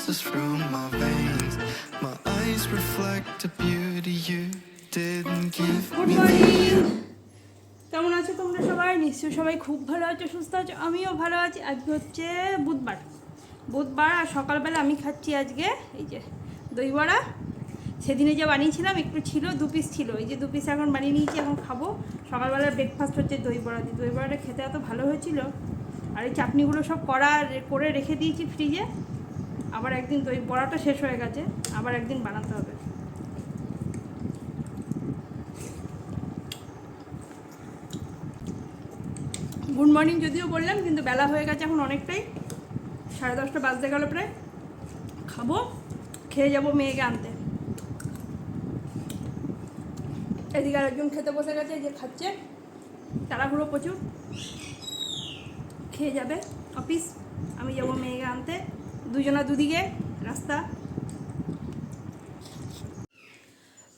pulses through my veins. My eyes reflect the beauty you didn't give me. কেমন আছো তোমরা সবাই? নিশ্চয়ই সবাই খুব ভালো আছো, সুস্থ আছো। আমিও ভালো আছি। আজকে হচ্ছে বুধবার আর সকালবেলা আমি খাচ্ছি আজকে এই যে দই বড়া। সেদিনে যে বানিয়েছিলাম একটু ছিল, 2 পিস ছিল, এই যে 2 পিস এখন বানিয়ে নিয়েছি, এখন খাবো। সকালবেলার ব্রেকফাস্ট হচ্ছে দই বড়া দিয়ে। দই বড়াটা খেতে এত ভালো হয়েছিল। আর এই চাটনিগুলো সব করে রেখে দিয়েছি ফ্রিজে। আবার একদিন দই বড়াটা শেষ হয়ে গেছে, আবার একদিন বানাতে হবে। গুড মর্নিং যদিও বললাম, কিন্তু বেলা হয়ে গেছে এখন অনেকটাই, 10:30 বাজতে গেল প্রায়। খাবো, খেয়ে যাবো মেয়েকে আনতে। এদিকে আরেকজন খেতে বসে গেছে, যে খাচ্ছে, তাড়াহুড়ো প্রচুর। খেয়ে যাবে অফিস, আমি যাবো মেয়েকে আনতে। দুজনা দুদিকে রাস্তা।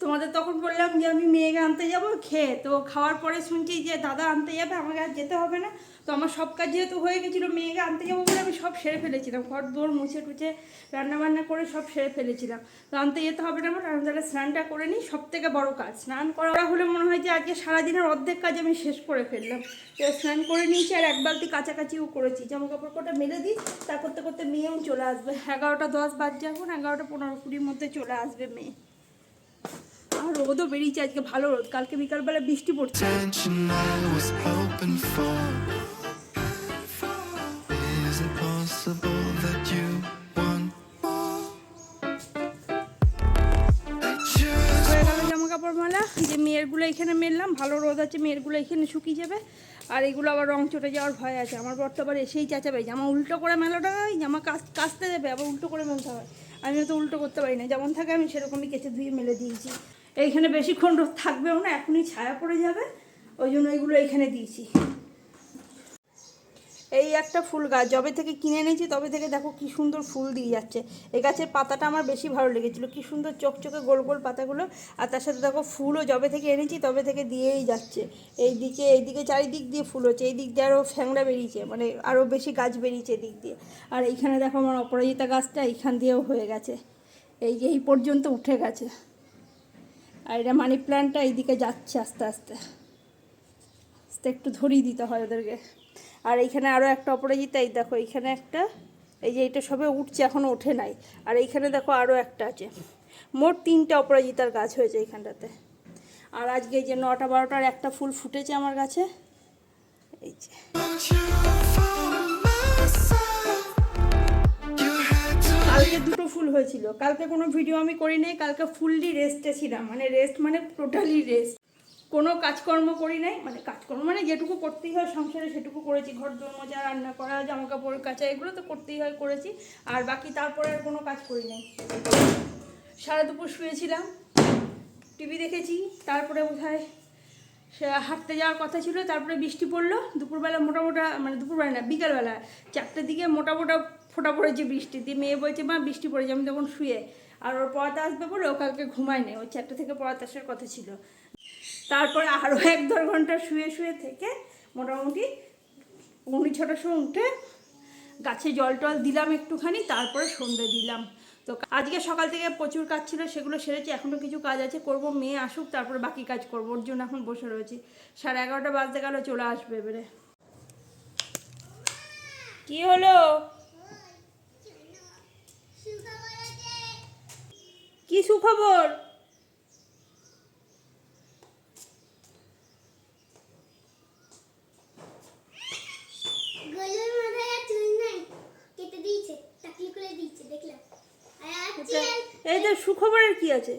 তোমাদের তখন বললাম যে আমি মেয়েকে আনতে যাব, খেয়ে তো খাওয়ার পরে শুনছি যে দাদা আনতে যাবে, আমাকে আর যেতে হবে না। তো আমার সব কাজ যেহেতু হয়ে গেছিলো, মেয়েকে আনতে যাবো বলে আমি সব সেরে ফেলেছিলাম, ঘর দোর মুছে টুছে রান্নাবান্না করে সব সেরে ফেলেছিলাম। তো আনতে যেতে হবে না, আমার আমি তাহলে স্নানটা করে নিই। সব থেকে বড়ো কাজ স্নান করা হলে মনে হয় যে আজকে সারাদিনের অর্ধেক কাজ আমি শেষ করে ফেললাম। তো স্নান করে নিয়েছি, আর 1 বালতি কাছাকাছিও করেছি। জামা কাপড় কটা মেলে দিই, তা করতে করতে মেয়েও চলে আসবে। 11টা 10 বাজছে, এখন 11টা 15-20 মধ্যে চলে আসবে মেয়ে। আর রোদও বেরিয়েছে আজকে, ভালো রোদ। কালকে বিকালবেলা বৃষ্টি পড়ছে। জামা কাপড় মেলা, যে মেয়েরগুলো এখানে মেললাম, ভালো রোদ আছে, মেয়েরগুলো এখানে শুকিয়ে যাবে। আর এগুলো আবার রং চটে যাওয়ার ভয় আছে। আমার বর তো আবার এসেই চেঁচাবে, জামা উল্টো করে মেলাটা, জামা কাচতে দেবে, আবার উল্টো করে মেলতে হয়। আমিও তো উল্টো করতে পারি না, যেমন থাকে আমি সেরকমই কেচে ধুয়ে মেলে দিয়েছি। এইখানে বেশিক্ষণ রোদ থাকবেও না, এখনই ছায়া পড়ে যাবে, ওই জন্য এগুলো এখানে দিয়েছি। এই একটা ফুল গাছ যবে থেকে কিনে এনেছি তবে থেকে দেখো কি সুন্দর ফুল দিয়ে যাচ্ছে। এই গাছের পাতাটা আমার বেশি ভালো লেগেছিলো, কি সুন্দর চকচকে গোল গোল পাতাগুলো। আর তার সাথে দেখো ফুলও যবে থেকে এনেছি তবে থেকে দিয়েই যাচ্ছে। এইদিকে চারিদিক দিয়ে ফুল হচ্ছে, এই দিক দিয়ে আরও ফ্যাংরা বেরিয়েছে, মানে আরও বেশি গাছ বেরিয়েছে এদিক দিয়ে। আর এইখানে দেখো আমার অপরাজিতা গাছটা এইখান দিয়েও হয়ে গেছে, এই পর্যন্ত উঠে গেছে। আর এটা মানি প্ল্যান্টটা এইদিকে যাচ্ছে আস্তে আস্তে আস্তে, একটু ধরিয়ে দিতে হয় ওদেরকে। আর এইখানে আরও একটা অপরাজিতা, এই দেখো এইখানে একটা, এই যে এটা সবে উঠছে, এখনও ওঠে নাই। আর এইখানে দেখো আরও একটা আছে, মোট 3টে অপরাজিতার গাছ হয়েছে এইখানটাতে। আর আজকে এই যে 9টা 12টার একটা ফুল ফুটেছে আমার গাছে, এই যে। কালকে 2টো ফুল হয়েছিল, কালকে কোনো ভিডিও আমি করি নাই, কালকে ফুললি রেস্টে ছিলাম, মানে টোটালি রেস্ট। কোনো কাজকর্ম করি নাই, কাজকর্ম যেটুকু করতেই হয় সংসারে সেটুকু করেছি। ঘর দোর মোজা, রান্না করা, জামা কাপড় কাচা, এগুলো তো করতেই হয়, করেছি। আর বাকি তারপরে আর কোনো কাজ করি নাই। সারা দুপুর শুয়েছিলাম, টিভি দেখেছি। তারপরে বোধহয় হাঁটতে যাওয়ার কথা ছিল, তারপরে বৃষ্টি পড়লো। দুপুরবেলা দুপুরবেলা না, বিকালবেলা 4টের দিকে মোটা ফোঁটা পড়েছে বৃষ্টি দিয়ে। মেয়ে বলছে মা বৃষ্টি পড়েছে, আমি তখন শুয়ে। আর ওর পড়াতে আসবে বলে ও কালকে ঘুমায় নেই, ওই 4টে থেকে পড়াতে আসার কথা ছিল। তারপরে আরও 1-2 ঘন্টা শুয়ে থেকে মোটামুটি 6টার সময় উঠে গাছে জল টল দিলাম একটুখানি, তারপরে সন্ধ্যে দিলাম। তো আজকে সকাল থেকে প্রচুর কাজ ছিল, সেগুলো সেরেছি। এখনও কিছু কাজ আছে, করব। মেয়ে আসুক তারপরে বাকি কাজ করবো, ওর জন্য এখন বসে রয়েছি। 11:30 বাজতে গেল, চলে আসবে এবারে। কি হলো? কি সুখবর? এই যে সুখবরের কি আছে?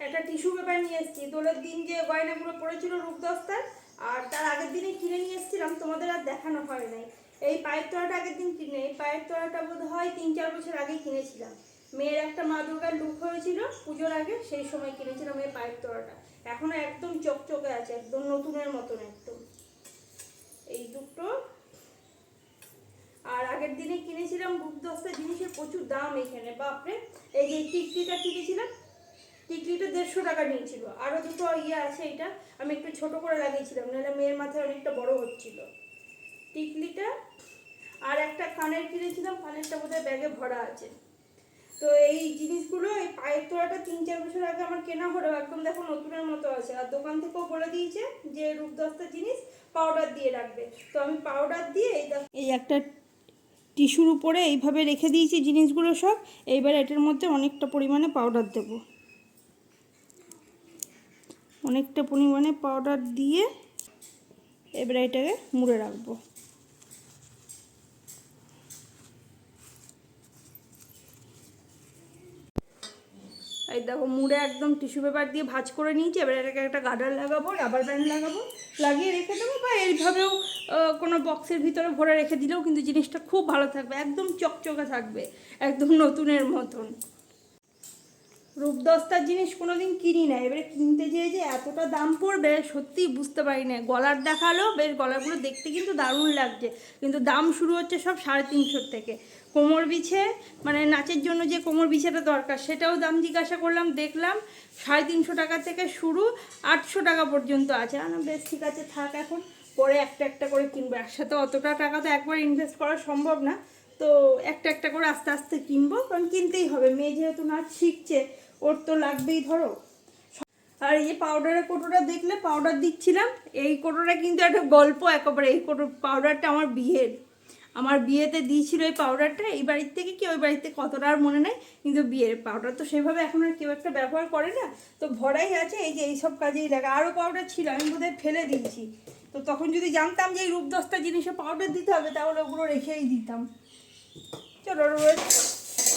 একটা টিস্যু পেপার নিয়ে এসেছি। দোলের দিন যে গয়নাগুলো পড়েছিল রূপদস্তার, আর তার আগের দিনে কিনে নিয়ে এসেছিলাম, তোমাদের আর দেখানো হয় নাই। এই পায়ের তোড়াটা আগের দিন কিনে, এই পায়ের তোড়াটা বোধ হয় 3-4 বছর আগেই কিনেছিলাম। মেয়ের একটা মা দুর্গার লুক হয়েছিল পুজোর আগে, সেই সময় কিনেছিলাম এই পায়ের তোড়াটা। এখনো একদম চকচকে আছে, একদম নতুনের মতন একদম। এই দুটো। আর আগের দিনে কিনেছিলাম রূপদস্তার জিনিসের প্রচুর দাম এখানে, বাপরে। এই যে টিকলিটা কিনেছিলাম, টিকলিটা 150 টাকা নিয়েছিল। আরও দুটো আছে, এটা আমি একটু ছোট করে লাগিয়েছিলাম, নাহলে মেয়ের মাথায় অনেকটা বড় হচ্ছিল টিকলিটা। আর একটা কানের কিনেছিলাম, কানেরটা বোধহয় ব্যাগে ভরা আছে। তো এই জিনিসগুলো, এই পায়ের তোড়াটা 3-4 বছর আগে আমার কেনা হলো, একদম দেখো নতুনের মতো আছে। আর দোকান থেকেও বলে দিয়েছে যে রূপদস্তার জিনিস পাউডার দিয়ে রাখবে। তো আমি পাউডার দিয়ে এই একটা টিস্যুর উপরে এইভাবে রেখে দিয়েছি জিনিসগুলো সব। এইবার এটার মধ্যে অনেকটা পরিমাণে পাউডার দেব, অনেকটা পরিমাণে পাউডার দিয়ে এবার এটাকে মুড়ে রাখবো। এই দেখো মুড়ে একদম টিস্যু পেপার দিয়ে ভাঁজ করে নিয়েছি। এবার এটাকে একটা গার্ডার লাগাবো, রাবার ব্যান্ড লাগাবো, লাগিয়ে রেখে দেবো, বা এইভাবেও কোনো বক্সের ভিতরে ভরে রেখে দিলেও কিন্তু জিনিসটা খুব ভালো থাকবে, একদম চকচকে থাকবে, একদম নতুনের মতন। রূপদস্তার জিনিস কোনোদিন কিনি না, এবারে কিনতে যেয়ে যে এতটা দাম পড়বে সত্যিই বুঝতে পারি না। গলার দেখালো, বেশ গলাগুলো দেখতে কিন্তু দারুণ লাগছে, কিন্তু দাম শুরু হচ্ছে সব 350 থেকে। কোমর বিছে, মানে নাচের জন্য যে কোমর বিছেটা দরকার সেটাও দাম জিজ্ঞাসা করলাম, দেখলাম 350 টাকা থেকে শুরু, 800 টাকা পর্যন্ত আছে। বেশ ঠিক আছে, থাক, এখন পরে একটা একটা করে কিনবো, একসাথে অতটা টাকা তো একবার ইনভেস্ট করা সম্ভব না। তো একটা একটা করে আস্তে আস্তে কিনবো, কারণ কিনতেই হবে, মেয়ে যেহেতু নাচ শিখছে ওর তো লাগবেই ধরো। আর এই যে পাউডারের কোটোটা দেখলে, পাউডার দিচ্ছিলাম, এই কোটোটা কিন্তু একটা গল্প একেবারে। এই কোটো পাউডারটা আমার বিয়ের, আমার বিয়েতে দিয়েছিল এই পাউডারটা। এই বাড়ির থেকে কি ওই বাড়িতে কতটা আর মনে নেই, কিন্তু বিয়ের পাউডার তো সেভাবে এখন আর কেউ একটা ব্যবহার করে না, তো ভরাই আছে। এই যে এইসব কাজেই লাগে। আরও পাউডার ছিল, আমি বোধহয় ফেলে দিয়েছি। তো তখন যদি জানতাম যে এই রূপদস্তা জিনিসে পাউডার দিতে হবে, তাহলে ওগুলো রেখেই দিতাম। চলো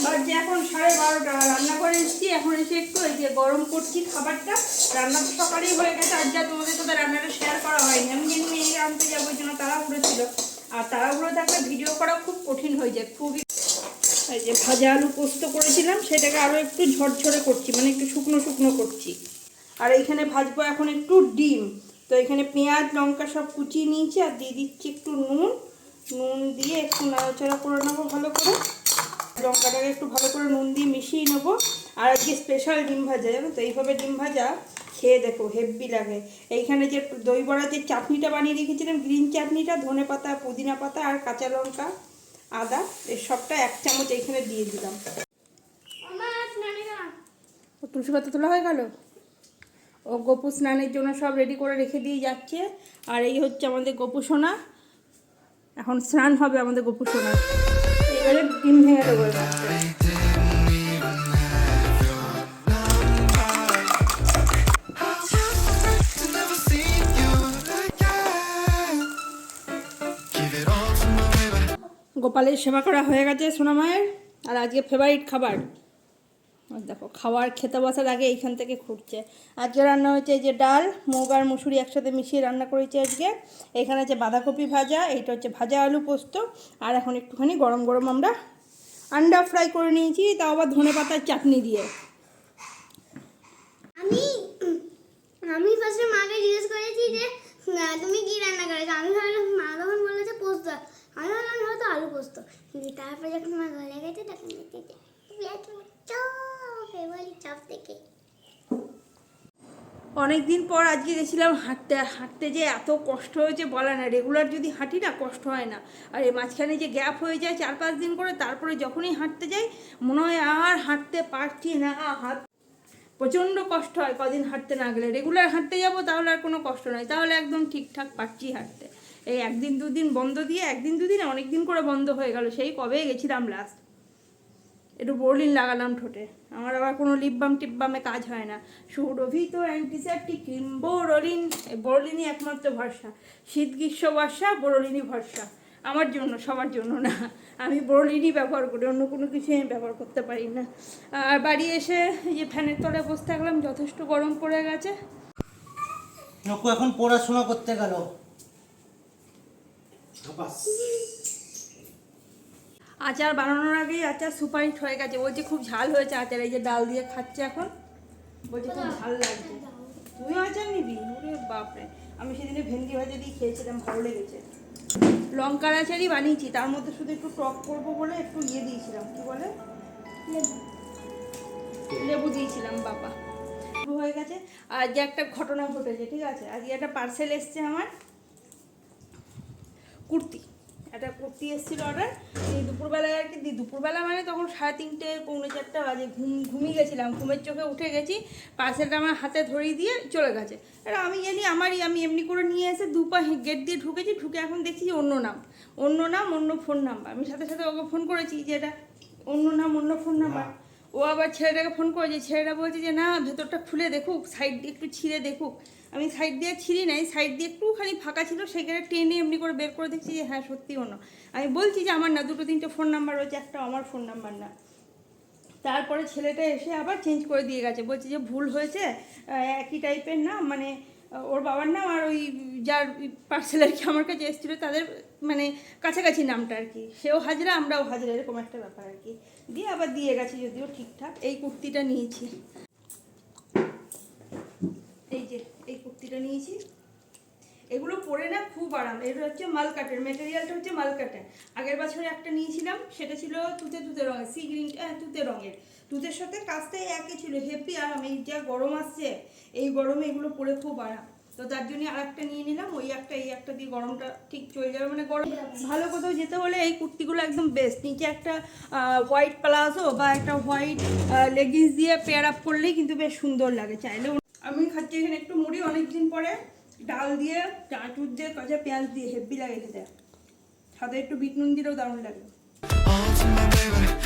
বাজে এখন 12:30, রান্না করে এসেছি। এখন এসে একটু এই যে গরম করছি খাবারটা। রান্না তো সকালেই হয়ে গেছে, আজ যা তোমাদের সাথে রান্নাটা শেয়ার করা হয়নি। আমি যেন মেয়ে আনতে যাবো, ওই জন্য তাড়াহুড়ো ছিল। আর তাড়াহুড়ো থাকলে ভিডিও করা খুব কঠিন হয়ে যায়, খুবই। এই যে ভাজা আলু পোস্ত করেছিলাম, সেটাকে আরও একটু ঝরঝরে করছি, মানে একটু শুকনো শুকনো করছি। আর এইখানে ভাজবো এখন একটু ডিম। তো এখানে পেঁয়াজ লঙ্কা সব কুচিয়ে নিয়েছি, আর দিয়ে দিচ্ছি একটু নুন দিয়ে একটু নাড়াচাড়া করে নেবো ভালো করে। লঙ্কাটাকে একটু ভালো করে নুন দিয়ে মিশিয়ে নেবো। আর আজকে স্পেশাল ডিম ভাজা, জানো তো, এইভাবে ডিম ভাজা খেয়ে দেখো, হেভি লাগে। এইখানে যে দই বড়া যে চাটনিটা বানিয়ে রেখেছিলাম, গ্রিন চাটনিটা, ধনে পাতা, পুদিনা পাতা আর কাঁচা লঙ্কা, আদা, এই সবটা 1 চামচ এইখানে দিয়ে দিলাম। তুলসী পাতা তোলা হয়ে গেল। ও গপু স্নানের জন্য সব রেডি করে রেখে দিয়ে যাচ্ছে। আর এই হচ্ছে আমাদের গপু সোনা, এখন স্নান হবে আমাদের গপু সোনা। এবারে ডিম ভেঙে দেবো। গোপালের সেবা করা হয়ে গেছে সোনা মায়ের। আর আজকে ফেভারিট খাবার, আর দেখো খাবার খেতে বসার আগে এইখান থেকে খুঁড়ছে। আজকে রান্না হয়েছে এই যে ডাল, মুগ আর মুসুরি একসাথে মিশিয়ে রান্না করেছি আজকে। এখানে আছে বাঁধাকপি ভাজা, এইটা হচ্ছে ভাজা আলু পোস্ত। আর এখন একটুখানি গরম গরম আমরা আন্ডা ফ্রাই করে নিয়েছি, তাও আবার ধনে পাতার চাটনি দিয়ে। আমি ফার্স্টে মাকে জিজ্ঞেস করেছি যে তুমি কি রান্না করেছো। আমি ভাবলাম মা তখন বললো যে পোস্ত, আমি ভাবলাম হয়তো আলু পোস্ত। কিন্তু তারপরে যখন মা গলে গেছে তখন দেখতে চাপ থেকে অনেক দিন পর আজকে গেছিলাম হাঁটতে। হাঁটতে যে এত কষ্ট হয়েছে বলা না, রেগুলার যদি হাঁটি না কষ্ট হয় না। আর এই মাঝখানে যে গ্যাপ হয়ে যায় 4-5 দিন করে, তারপরে যখনই হাঁটতে যাই মনে হয় আর হাঁটতে পারছি না, হাত প্রচণ্ড কষ্ট হয় কদিন হাঁটতে না গেলে। রেগুলার হাঁটতে যাবো তাহলে আর কোনো কষ্ট নয়, তাহলে একদম ঠিকঠাক পারছি হাঁটতে। এই 1-2 দিন বন্ধ দিয়ে, 1-2 দিন অনেক দিন করে বন্ধ হয়ে গেল, সেই কবে গেছিলাম লাস্ট। একটু বোরলিন লাগালাম ঠোঁটে, আমার আবার কোনো লিপ বাম টিপ বামে কাজ হয় না। সুরভিত অ্যান্টিসেপ্টিক ক্রিম বোরলিন, বোরলিনই একমাত্র ভরসা। শীত গ্রীষ্ম বর্ষা বোরলিনই ভরসা আমার জন্য, সবার জন্য না। আমি বোরলিনই ব্যবহার করি, অন্য কোনো কিছু আমি ব্যবহার করতে পারি না। আর বাড়ি এসে যে ফ্যানের তলায় বসে থাকলাম, যথেষ্ট গরম পড়ে গেছে। নকু এখন পড়াশোনা করতে গেল। আচার বানানোর আগেই আচার সুপারহিট হয়ে গেছে, বলছে খুব ঝাল হয়েছে আচার। এই যে ডাল দিয়ে খাচ্ছে এখন, বলছে খুব ঝাল লাগছে। তুমিও আচার নিবি? ওরে বাপরে, আমি সেদিনে ভেন্ডি ভাজা দিয়ে খেয়েছিলাম, ভালো লেগেছে। লঙ্কার আচারই বানিয়েছি, তার মধ্যে শুধু একটু টক করবো বলে একটু দিয়েছিলাম, কি বলে, লেবু দিয়েছিলাম। বাবা হয়ে গেছে। আর যে একটা ঘটনা ঘটেছে, ঠিক আছে, আজকে একটা পার্সেল এসছে আমার, কুর্তি, একটা কুর্তি এসেছিলো অর্ডার, এই দুপুরবেলায় আর কি, দুপুরবেলা মানে তখন 3:30 পৌনে 4টা বাজে, ঘুমিয়ে গেছিলাম, ঘুমের চোখে উঠে গেছি, পার্সেলটা আমার হাতে ধরিয়ে দিয়ে চলে গেছে। এবার আমি জানি আমি এমনি করে নিয়ে এসে দুপা গেট দিয়ে ঢুকেছি, ঢুকে এখন দেখছি যে অন্য নাম অন্য ফোন নাম্বার। আমি সাথে সাথে ওকে ফোন করেছি যে এটা অন্য নাম অন্য ফোন নাম্বার। ও আবার ছেলেটাকে ফোন করেছে, ছেলেটা বলছে যে না ভেতরটা খুলে দেখুক, সাইড দিয়ে একটু ছিঁড়ে দেখুক। আমি সাইড দিয়ে ছিঁড়ি নাই, সাইড দিয়ে একটুখানি ফাঁকা ছিল, সেখানে টেনে এমনি করে বের করে দেখছি যে হ্যাঁ সত্যি অন্য। আমি বলছি যে আমার না 2-3টে ফোন নাম্বার রয়েছে, একটা আমার ফোন নাম্বার না। তারপরে ছেলেটা এসে আবার চেঞ্জ করে দিয়ে গেছে, বলছে যে ভুল হয়েছে, একই টাইপের নাম, মানে ওর বাবার নাম আর ওই যার পার্সেল আর কি আমার কাছে এসেছিলো তাদের মানে কাছাকাছি নামটা আর কি, সেও হাজরা আমরাও হাজরা, এরকম একটা ব্যাপার আর কি। দিয়ে আবার দিয়ে গেছে যদিও ঠিকঠাক। এই কুর্তিটা নিয়েছি, এই যে এই কুর্তিটা নিয়েছি, এগুলো পরে না খুব আরাম। এটা হচ্ছে মালকাটের, মেটেরিয়ালটা হচ্ছে মালকাটের। আগের বছরে একটা নিয়েছিলাম, সেটা ছিল তুতে রঙের, সি গ্রিন তুতে রঙের, তুতের সাথে কাজটাই একই ছিল, হেভি আরাম। এই যা গরম আসছে, এই গরমে এগুলো পরে খুব আরাম, তো তার জন্য আর একটা নিয়ে নিলাম। ওই একটা এই একটা দিয়ে গরমটা ঠিক চলে যাবে, মানে গরম ভালো কোথাও যেতে হলে এই কুর্তিগুলো একদম বেস্ট। নিচে একটা হোয়াইট প্লাজো বা একটা হোয়াইট লেগিংস দিয়ে পেয়ার আপ করলেই কিন্তু বেশ সুন্দর লাগে। চাইলে আমি খাচ্ছি এখানে একটু মুড়ি, অনেকদিন পরে ডাল দিয়ে চাঁচুর দিয়ে কাঁচা পেঁয়াজ দিয়ে হেভি লাগে খেতে, সাথে একটু বিট নুন দিলেও দারুণ লাগে। All to my baby,